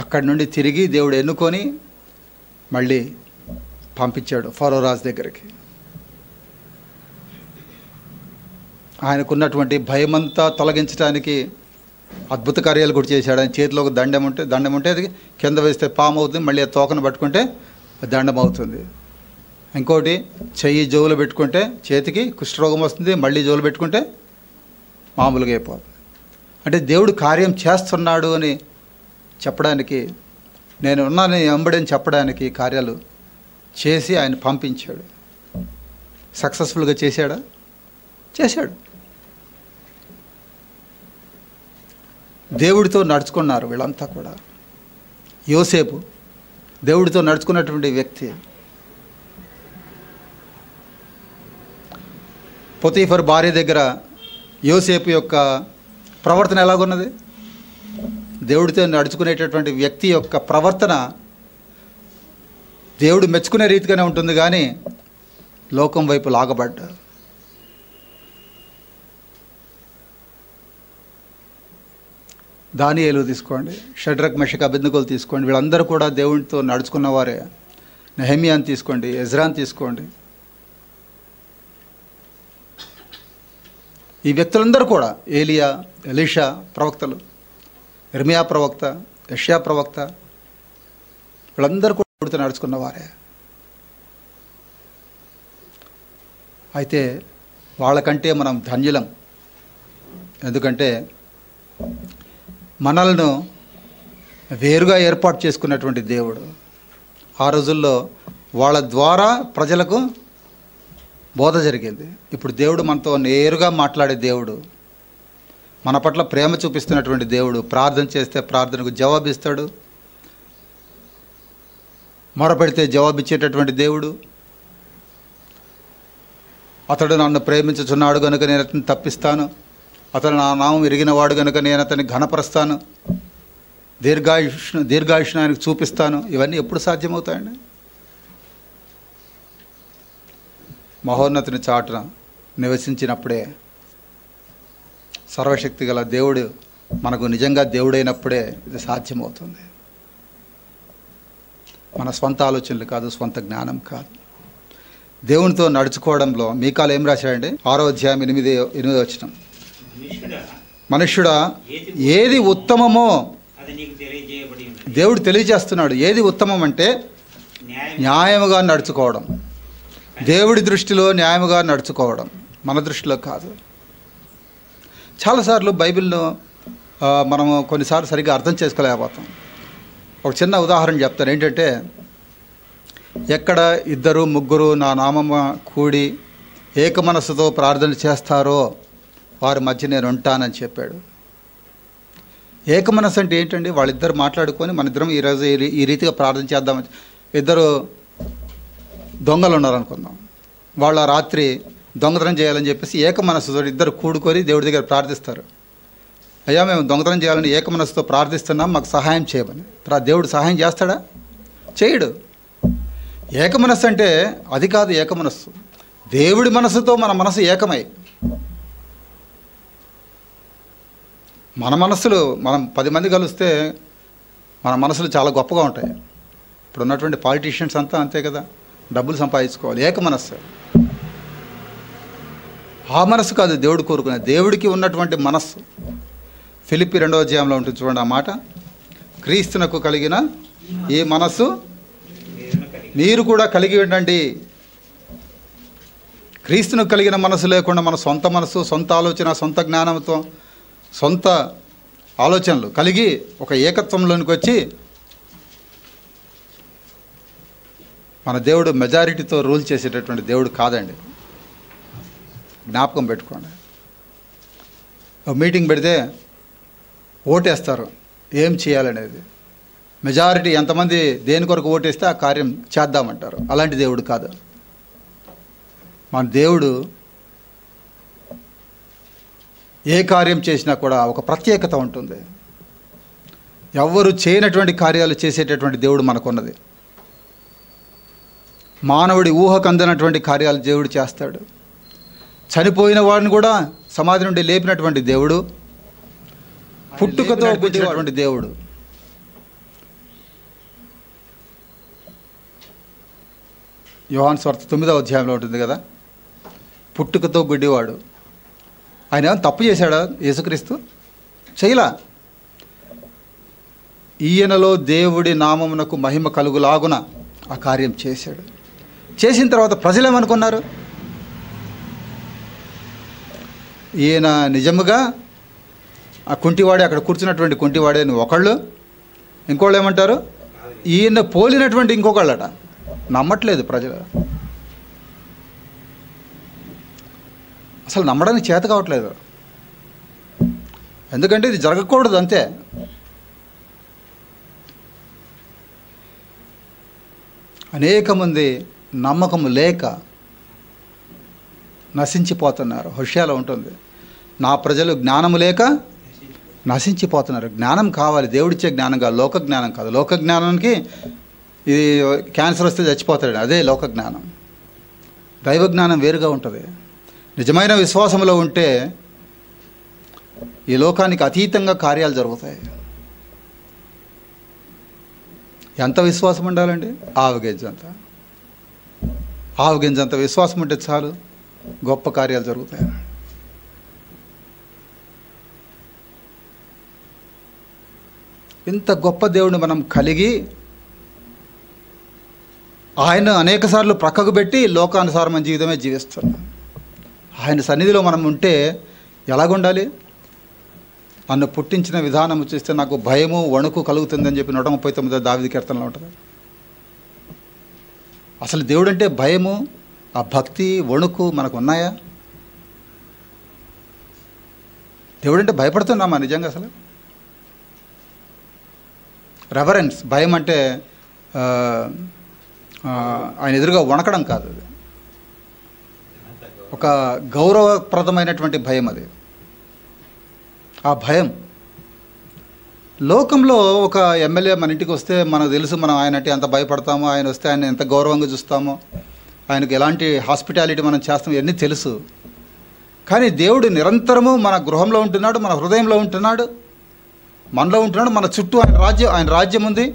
అక్కడి నుండి తిరిగి దేవుడు ఎన్నుకొని మళ్ళీ పంపించాడు ఫరో రాజు దగ్గరికి. ఆయనకున్నటువంటి భయమంతా తొలగించడానికి అద్భుత కార్యాలు కూడా చేశాడు. ఆయన చేతిలో ఒక దండం ఉంటే అది కింద వేస్తే పాము అవుతుంది, మళ్ళీ ఆ తోకను పట్టుకుంటే దండం అవుతుంది. ఇంకోటి, చెయ్యి జోలు పెట్టుకుంటే చేతికి కుష్ఠరోగం వస్తుంది, మళ్ళీ జోలు పెట్టుకుంటే మామూలుగా అయిపోతుంది. అంటే దేవుడు కార్యం చేస్తున్నాడు అని చెప్పడానికి, నేను ఉన్నాను వెంబడని చెప్పడానికి కార్యాలు చేసి ఆయన పంపించాడు. సక్సెస్ఫుల్గా చేశాడా? చేశాడు. దేవుడితో నడుచుకున్నారు వీళ్ళంతా కూడా. యోసేపు దేవుడితో నడుచుకున్నటువంటి వ్యక్తి. పొతీఫర్ భార్య దగ్గర యోసేపు యొక్క ప్రవర్తన ఎలాగున్నది? దేవుడితో నడుచుకునేటటువంటి వ్యక్తి యొక్క ప్రవర్తన దేవుడు మెచ్చుకునే రీతిగానే ఉంటుంది, కానీ లోకం వైపు లాగబడ్డా. దానియేలు తీసుకోండి, షడ్రక్ మెషక్ అబెద్నెగోలు తీసుకోండి, వీళ్ళందరూ కూడా దేవుడితో నడుచుకున్నవారే. నెహెమియాని తీసుకోండి, ఎజ్రాని తీసుకోండి. ఈ వ్యక్తులందరూ కూడా, ఏలియా, ఎలీషా ప్రవక్తలు, ఇర్మియా ప్రవక్త, యెషయా ప్రవక్త, వీళ్ళందరూ కూడా దేవుడితో నడుచుకున్నవారే. అయితే వాళ్ళకంటే మనం ధన్యులం. ఎందుకంటే మనల్ని వేరుగా ఏర్పాటు చేసుకున్నటువంటి దేవుడు. ఆ రోజుల్లో వాళ్ళ ద్వారా ప్రజలకు బోధ జరిగేది. ఇప్పుడు దేవుడు మనతో నేరుగా మాట్లాడే దేవుడు, మన పట్ల ప్రేమ చూపిస్తున్నటువంటి దేవుడు. ప్రార్థన చేస్తే ప్రార్థనకు జవాబిస్తాడు, మొరపెడితే జవాబిచ్చేటటువంటి దేవుడు. అతడు నన్ను ప్రేమించుచున్నాడు కనుక నేను అతన్ని తప్పిస్తాను, అతను నా నామం ఎరిగినవాడు కనుక నేను అతన్ని ఘనపరుస్తాను, దీర్ఘాయుష్ను ఆయనకు చూపిస్తాను. ఇవన్నీ ఎప్పుడు సాధ్యమవుతాయండి? మహోన్నతుని చాటున నివసించినప్పుడే, సర్వశక్తి గల దేవుడు మనకు నిజంగా దేవుడైనప్పుడే ఇది సాధ్యమవుతుంది. మన స్వంత ఆలోచనలు కాదు, స్వంత జ్ఞానం కాదు. దేవునితో నడుచుకోవడంలో మీకాలు ఏం రాశాడండి? 6వ అధ్యాయం 8వ వచనం, మనుష్యుడా ఏది ఉత్తమమో దేవుడు తెలియజేస్తున్నాడు. ఏది ఉత్తమం అంటే న్యాయముగా నడుచుకోవడం. దేవుడి దృష్టిలో న్యాయముగా నడుచుకోవడం, మన దృష్టిలో కాదు. చాలాసార్లు బైబిల్ను మనము కొన్నిసార్లు సరిగ్గా అర్థం చేసుకోలేకపోతాం. ఒక చిన్న ఉదాహరణ చెప్తాను. ఏంటంటే, ఎక్కడ 2, 3 నా నామము కూడి ఏక మనస్సుతో ప్రార్థన చేస్తారో వారి మధ్య నేను ఉంటానని చెప్పాడు. ఏక మనస్సు అంటే ఏంటండి? వాళ్ళిద్దరు మాట్లాడుకొని మన ఇద్దరం ఈరోజు ఈ రీతిగా ప్రార్థన చేద్దామని. 2 దొంగలు ఉన్నారనుకుందాం, వాళ్ళ రాత్రి దొంగతనం చేయాలని చెప్పేసి ఏక మనస్సుతో 2 కూడుకొని దేవుడి దగ్గర ప్రార్థిస్తారు. అయ్యా, మేము దొంగతనం చేయాలని ఏక మనస్సుతో ప్రార్థిస్తున్నాం, మాకు సహాయం చేయమని. దేవుడు సహాయం చేస్తాడా? చేయడు. ఏక మనస్సు అంటే అది కాదు. ఏక మనస్సు దేవుడి మనస్సుతో మన మనసు ఏకమై, మన మనస్సులు, మనం 10 మంది కలిస్తే మన మనసులు చాలా గొప్పగా ఉంటాయి. ఇప్పుడు ఉన్నటువంటి పాలిటీషియన్స్ అంతా అంతే కదా, డబ్బులు సంపాదించుకోవాలి. ఏక మనస్సు. ఆ మనస్సు కాదు దేవుడు కోరుకునే. దేవుడికి ఉన్నటువంటి మనస్సు ఫిలిప్పీ 2వ అధ్యాయంలో ఉంటుంది చూడండి ఆ మాట. క్రీస్తునకు కలిగిన ఈ మనస్సు మీరు కూడా కలిగి ఉండండి. క్రీస్తునకు కలిగిన మనసు లేకుండా మన సొంత మనసు, సొంత ఆలోచన, సొంత జ్ఞానంతో, సొంత ఆలోచనలు కలిగి ఒక ఏకత్వంలోనికి వచ్చి, మన దేవుడు మెజారిటీతో రూల్ చేసేటటువంటి దేవుడు కాదండి. జ్ఞాపకం పెట్టుకోండి. మీటింగ్ పెడితే ఓటేస్తారు ఏం చేయాలనేది. మెజారిటీ ఎంతమంది దేని కొరకు ఓటేస్తే ఆ కార్యం చేద్దామంటారు. అలాంటి దేవుడు కాదు మన దేవుడు. ఏ కార్యం చేసినా కూడా ఒక ప్రత్యేకత ఉంటుంది. ఎవ్వరు చేయనటువంటి కార్యాలు చేసేటటువంటి దేవుడు మనకున్నది. మానవుడి ఊహకు అందనటువంటి కార్యాలు దేవుడు చేస్తాడు. చనిపోయిన వాడిని కూడా సమాధి నుండి లేపినటువంటి దేవుడు, పుట్టుకతో గుడ్డివాడు దేవుడు. యోహాను సువార్త 9వ అధ్యాయంలో ఉంటుంది కదా, పుట్టుకతో గుడ్డివాడు. ఆయన ఏమైనా తప్పు చేశాడా యేసుక్రీస్తు? చేయలా. ఈయనలో దేవుడి నామమునకు మహిమ కలుగులాగున ఆ కార్యం చేశాడు. చేసిన తర్వాత ప్రజలు ఏమనుకున్నారు? ఈయన నిజముగా ఆ కుంటివాడే, అక్కడ కూర్చున్నటువంటి కుంటివాడే ఒకళ్ళు, ఇంకోళ్ళు ఏమంటారు ఈయన పోలినటువంటి ఇంకొకళ్ళట. నమ్మట్లేదు ప్రజలు, అసలు నమ్మడానికి చేత కావట్లేదు. ఎందుకంటే ఇది జరగకూడదు అంతే. అనేక మంది నమ్మకం లేక నశించిపోతున్నారు. హోషేయలో ఉంటుంది, నా ప్రజలు జ్ఞానము లేక నశించిపోతున్నారు. జ్ఞానం కావాలి, దేవుడిచ్చే జ్ఞానం కాదు, లోక జ్ఞానం కాదు. లోక జ్ఞానానికి ఇది క్యాన్సర్ వస్తే చచ్చిపోతాడు, అదే లోక జ్ఞానం. దైవ జ్ఞానం వేరుగా ఉంటుంది. నిజమైన విశ్వాసంలో ఉంటే ఈ లోకానికి అతీతంగా కార్యాలు జరుగుతాయి. ఎంత విశ్వాసం ఉండాలండి? ఆవుగింజంత విశ్వాసం ఉంటే చాలు, గొప్ప కార్యాలు జరుగుతాయి. ఇంత గొప్ప దేవుడిని మనం కలిగి ఆయన అనేకసార్లు ప్రక్కకు పెట్టి లోకానుసారమైన జీవితమే జీవిస్తున్నాం. ఆయన సన్నిధిలో మనం ఉంటే ఎలాగుండాలి? నన్ను పుట్టించిన విధానం చూస్తే నాకు భయము వణుకు కలుగుతుందని చెప్పి 139 దావీదు కీర్తనలో ఉంటుంది. అసలు దేవుడు అంటే భయము, ఆ భక్తి, వణుకు మనకు ఉన్నాయా? దేవుడు అంటే భయపడుతున్నామా నిజంగా? అసలు రెవరెన్స్, భయం అంటే ఆయన ఎదురుగా వణకడం కాదు, అది ఒక గౌరవప్రదమైనటువంటి భయం. అది ఆ భయం. లోకంలో ఒక ఎమ్మెల్యే మన ఇంటికి వస్తే మనకు తెలుసు, మనం ఆయన అంటే ఎంత భయపడతామో, ఆయన వస్తే ఆయన ఎంత గౌరవంగా చూస్తామో, ఆయనకు ఎలాంటి హాస్పిటాలిటీ మనం చేస్తామో ఇవన్నీ తెలుసు. కానీ దేవుడు నిరంతరము మన గృహంలో ఉంటున్నాడు, మన హృదయంలో ఉంటున్నాడు, మనలో ఉంటున్నాడు. మన చుట్టూ ఆయన రాజ్యం ఉంది,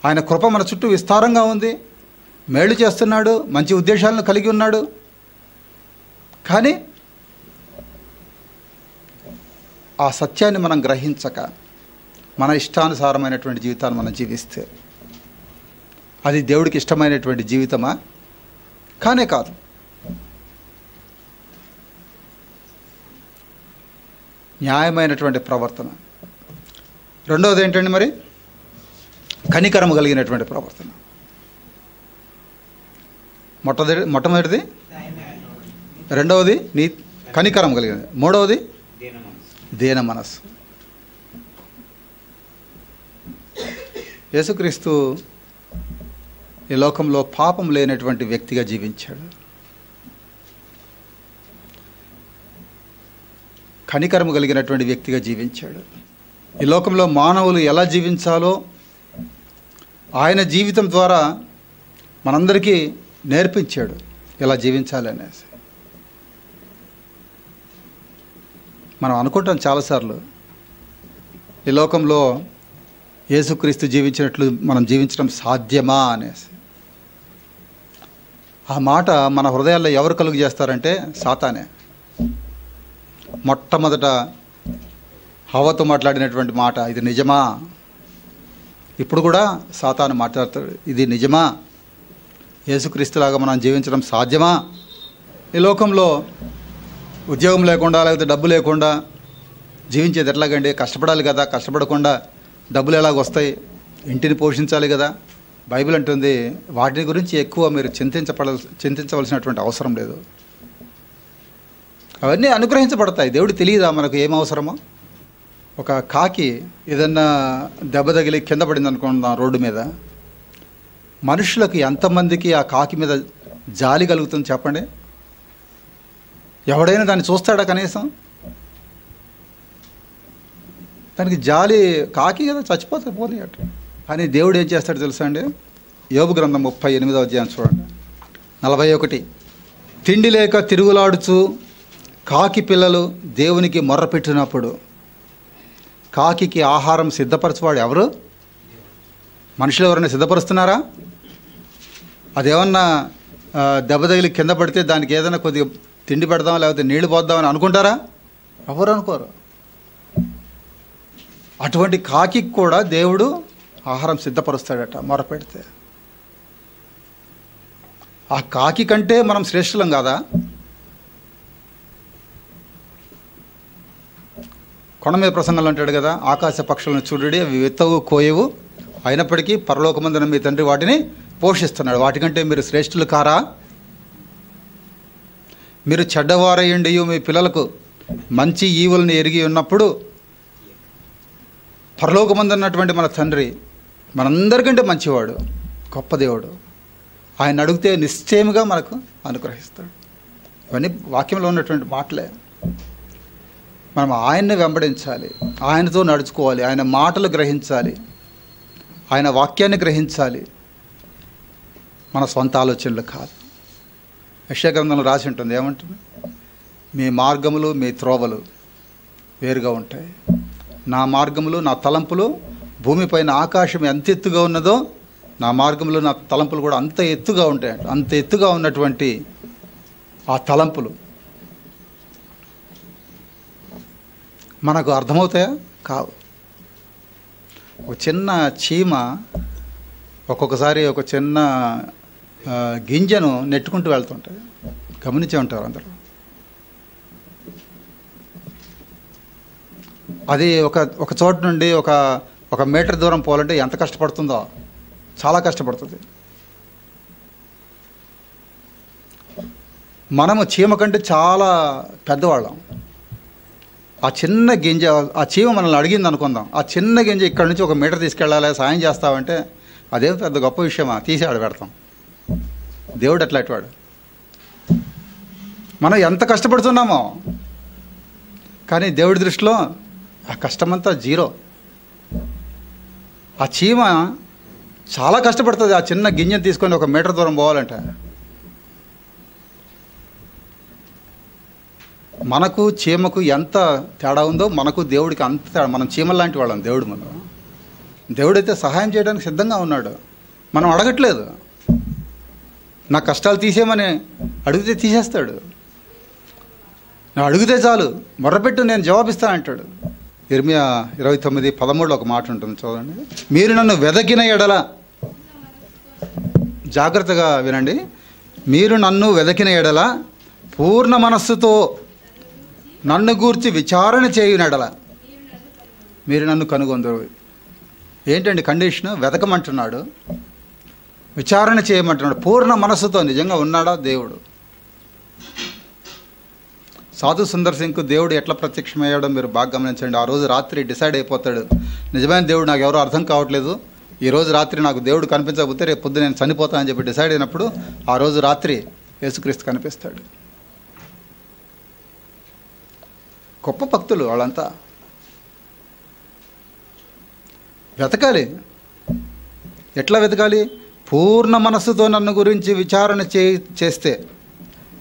ఆయన కృప మన చుట్టూ విస్తారంగా ఉంది, మేలు చేస్తున్నాడు, మంచి ఉద్దేశాలను కలిగి ఉన్నాడు. కానీ ఆ సత్యాన్ని మనం గ్రహించక మన ఇష్టానుసారమైనటువంటి జీవితాన్ని మనం జీవిస్తే అది దేవుడికి ఇష్టమైనటువంటి జీవితమా? కానే కాదు. న్యాయమైనటువంటి ప్రవర్తన. రెండవది ఏంటండి మరి? కనికరము కలిగినటువంటి ప్రవర్తన. మొట్టమొదటిది, రెండవది కనికరం కలిగినది, మూడవది దీన మనస్సు. యేసుక్రీస్తు ఈ లోకంలో పాపం లేనటువంటి వ్యక్తిగా జీవించాడు. కనికరము కలిగినటువంటి వ్యక్తిగా జీవించాడు. ఈ లోకంలో మానవులు ఎలా జీవించాలో ఆయన జీవితం ద్వారా మనందరికీ నేర్పించాడు, ఎలా జీవించాలి అనేసి. మనం అనుకుంటాం చాలాసార్లు, ఈ లోకంలో యేసుక్రీస్తు జీవించినట్లు మనం జీవించడం సాధ్యమా అనేసి. ఆ మాట మన హృదయాల్లో ఎవరు కలుగు చేస్తారంటే సాతానే. మొట్టమొదట హవ్వతో మాట్లాడినటువంటి మాట, ఇది నిజమా? ఇప్పుడు కూడా సాతాను మాట్లాడతాడు, ఇది నిజమా? యేసుక్రీస్తులాగా మనం జీవించడం సాధ్యమా? ఈ లోకంలో ఉద్యోగం లేకుండా, లేకపోతే డబ్బు లేకుండా జీవించేది ఎట్లాగండి? కష్టపడాలి కదా, కష్టపడకుండా డబ్బులు ఎలాగ వస్తాయి? ఇంటిని పోషించాలి కదా. బైబిల్ అంటుంది వాటి గురించి ఎక్కువ మీరు చింతించవలసినటువంటి అవసరం లేదు. అవన్నీ అనుగ్రహించబడతాయి. దేవుడు తెలియదా మనకు ఏం అవసరమో? ఒక కాకి ఏదన్నా దెబ్బ తగిలి కింద పడింది అనుకుందాం రోడ్డు మీద, మనుషులకు ఎంతమందికి ఆ కాకి మీద జాలి కలుగుతుంది చెప్పండి? ఎవడైనా దాన్ని చూస్తాడా కనీసం? దానికి జాలి, కాకి కదా చచ్చిపోతే పోనీ అట. కానీ దేవుడు ఏం చేస్తాడు తెలుసా అండి? యోబు గ్రంథం 38వ అధ్యాయం చూడండి, 41. తిండి లేక తిరుగులాడుచు కాకి పిల్లలు దేవునికి మొర్రపెట్టినప్పుడు, కాకికి ఆహారం సిద్ధపరచువాడు ఎవరు? మనుషులు ఎవరైనా సిద్ధపరుస్తున్నారా? అదేమన్నా దెబ్బ తగిలి కింద పడితే దానికి ఏదైనా కొద్దిగా తిండి పెడదాం లేకపోతే నీళ్లు పోద్దామని అనుకుంటారా? ఎవరు అనుకోరు. అటువంటి కాకి కూడా దేవుడు ఆహారం సిద్ధపరుస్తాడట మొరపెడితే. ఆ కాకి కంటే మనం శ్రేష్ఠులం కాదా? కొండ మీద ప్రసంగంలో అంటాడు కదా, ఆకాశ పక్షులను చూడుడి, అవి విత్తవు కోయవు, అయినప్పటికీ పరలోకమందున మీ తండ్రి వాటిని పోషిస్తున్నాడు. వాటికంటే మీరు శ్రేష్ఠులు కారా? మీరు చెడ్డవారయ్యండి మీ పిల్లలకు మంచి ఈవులను ఎరిగి ఉన్నప్పుడు, పరలోకమందున్నటువంటి మన తండ్రి మనందరికంటే మంచివాడు, గొప్ప దేవుడు. ఆయన అడిగితే నిశ్చయముగా మనకు అనుగ్రహిస్తాడు. ఇవన్నీ వాక్యంలో ఉన్నటువంటి మాటలే. మనం ఆయన్ని వెంబడించాలి, ఆయనతో నడుచుకోవాలి, ఆయన మాటలు గ్రహించాలి, ఆయన వాక్యాన్ని గ్రహించాలి, మన సొంత ఆలోచనలు కాదు. యెషయా గ్రంథంలో రాసి ఉంటుంది, ఏమంటుంది? మీ మార్గములు మీ త్రోవలు వేరుగా ఉంటాయి. నా మార్గములు నా తలంపులు భూమిపైన ఆకాశం ఎంత ఎత్తుగా ఉన్నదో నా మార్గములు నా తలంపులు కూడా అంత ఎత్తుగా ఉంటాయంట. అంత ఎత్తుగా ఉన్నటువంటి ఆ తలంపులు మనకు అర్థమవుతాయా? కావు. ఒక చిన్న చీమ ఒక్కొక్కసారి ఒక చిన్న గింజను నెట్టుకుంటూ వెళ్తుంటాయి. గమనించే ఉంటారు అందరూ. అది ఒక చోట నుండి ఒక మీటర్ దూరం పోవాలంటే ఎంత కష్టపడుతుందో, చాలా కష్టపడుతుంది. మనము చీమ కంటే చాలా పెద్దవాళ్ళం. ఆ చిన్న గింజ, ఆ చీమ మనల్ని అడిగింది అనుకుందాం, ఆ చిన్న గింజ ఇక్కడ నుంచి 1 మీటర్ తీసుకెళ్ళాలి, సాయం చేస్తావంటే అదేం పెద్ద గొప్ప విషయమా? తీసి ఆడ పెడతాం. దేవుడు అట్లాంటివాడు. మనం ఎంత కష్టపడుతున్నామో, కానీ దేవుడి దృష్టిలో ఆ కష్టమంతా జీరో. ఆ చీమ చాలా కష్టపడుతుంది ఆ చిన్న గింజను తీసుకొని 1 మీటర్ దూరం పోవాలంటే. మనకు చీమకు ఎంత తేడా ఉందో మనకు దేవుడికి అంత తేడా. మనం చీమల లాంటి వాళ్ళం దేవుడు. దేవుడైతే సహాయం చేయడానికి సిద్ధంగా ఉన్నాడు, మనం అడగట్లేదు. నా కష్టాలు తీసేయమని అడిగితే తీసేస్తాడు. నా అడిగితే చాలు, మొర్రపెట్టు నేను జవాబిస్తాను అంటాడు. ఇర్మియా 29:13 ఒక మాట ఉంటుంది చూడండి. మీరు నన్ను వెదకిన ఎడల, జాగ్రత్తగా వినండి, మీరు నన్ను వెదకిన ఎడల పూర్ణ మనస్సుతో నన్ను గూర్చి విచారణ చేయునెడల మీరు నన్ను కనుగొందరు. ఏంటండి కండిషను? వెతకమంటున్నాడు, విచారణ చేయమంటున్నాడు. పూర్ణ మనస్సుతో నిజంగా ఉన్నాడా దేవుడు? సాధు సుందర్ సింగ్కు దేవుడు ఎట్లా ప్రత్యక్షమయ్యాడో మీరు బాగా గమనించండి. ఆ రోజు రాత్రి డిసైడ్ అయిపోతాడు, నిజమైన దేవుడు నాకు ఎవరో అర్థం కావట్లేదు, ఈ రోజు రాత్రి నాకు దేవుడు కనిపించకపోతే రేపు పొద్దు నేను చనిపోతానని చెప్పి డిసైడ్ అయినప్పుడు ఆ రోజు రాత్రి యేసుక్రీస్తు కనిపిస్తాడు. గొప్ప భక్తులు వాళ్ళంతా. వెతకాలి. ఎట్లా వెతకాలి? పూర్ణ మనస్సుతో నన్ను గురించి విచారణ చేస్తే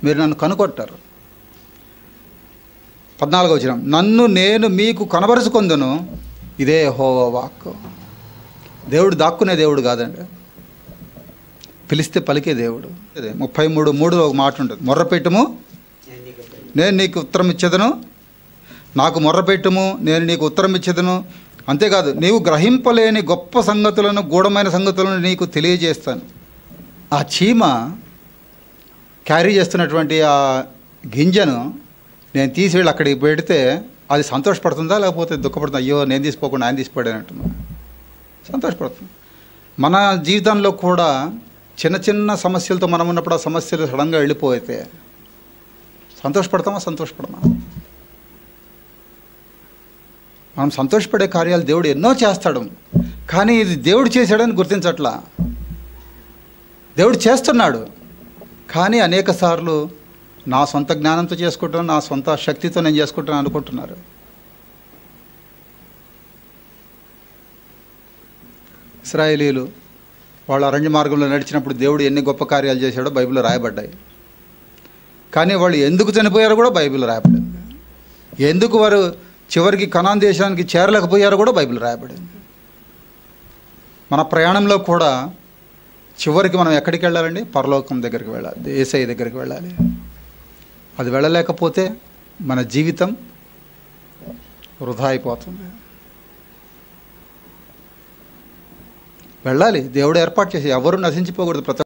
మీరు నన్ను కనుగొంటారు. 14వ వచనం, నన్ను నేను మీకు కనబరుచుకొందును, ఇదే యెహోవా వాక్కు. దేవుడు దాక్కునే దేవుడు కాదండి, పిలిస్తే పలికే దేవుడు. 33:3 ఒక మాట ఉంటుంది, మొర్రపెట్టుము నేను నీకు ఉత్తరం ఇచ్చేదను, నాకు మొర్రపెట్టుము నేను నీకు ఉత్తరం ఇచ్చేదను. అంతేకాదు, నీవు గ్రహింపలేని గొప్ప సంగతులను, గూఢమైన సంగతులను నీకు తెలియజేస్తాను. ఆ చీమ క్యారీ చేస్తున్నటువంటి ఆ గింజను నేను తీసి వెళ్ళి అక్కడికి పెడితే అది సంతోషపడుతుందా లేకపోతే దుఃఖపడుతుందా? అయ్యో నేను తీసిపోకుండా ఆయన తీసిపోయాడని అంటున్నా. సంతోషపడుతుంది. మన జీవితంలో కూడా చిన్న చిన్న సమస్యలతో మనం ఉన్నప్పుడు ఆ సమస్యలు సడన్గా వెళ్ళిపోతే సంతోషపడతామా? సంతోషపడమా? మనం సంతోషపడే కార్యాలు దేవుడు ఎన్నో చేస్తాడు, కానీ ఇది దేవుడు చేశాడని గుర్తించట్లా. దేవుడు చేస్తున్నాడు, కానీ అనేక సార్లు నా సొంత జ్ఞానంతో చేసుకుంటాను, నా సొంత శక్తితో నేను చేసుకుంటాను అనుకుంటున్నారు. ఇశ్రాయేలీలు వాళ్ళు అరణ్య మార్గంలో నడిచినప్పుడు దేవుడు ఎన్ని గొప్ప కార్యాలు చేశాడో బైబిల్లో రాయబడ్డాయి. కానీ వాళ్ళు ఎందుకు చనిపోయారో కూడా బైబిల్లో రాయబడింది. ఎందుకు వారు చివరికి కనాన్ దేశానికి చేరలేకపోయారో కూడా బైబిల్ రాయబడింది. మన ప్రయాణంలో కూడా చివరికి మనం ఎక్కడికి వెళ్ళాలండి? పరలోకం దగ్గరికి వెళ్ళాలి, యేసయ్య దగ్గరికి వెళ్ళాలి. అది వెళ్ళలేకపోతే మన జీవితం వృధా అయిపోతుంది. వెళ్ళాలి, దేవుడు ఏర్పాటు చేసి ఎవరు నశించిపోకూడదు.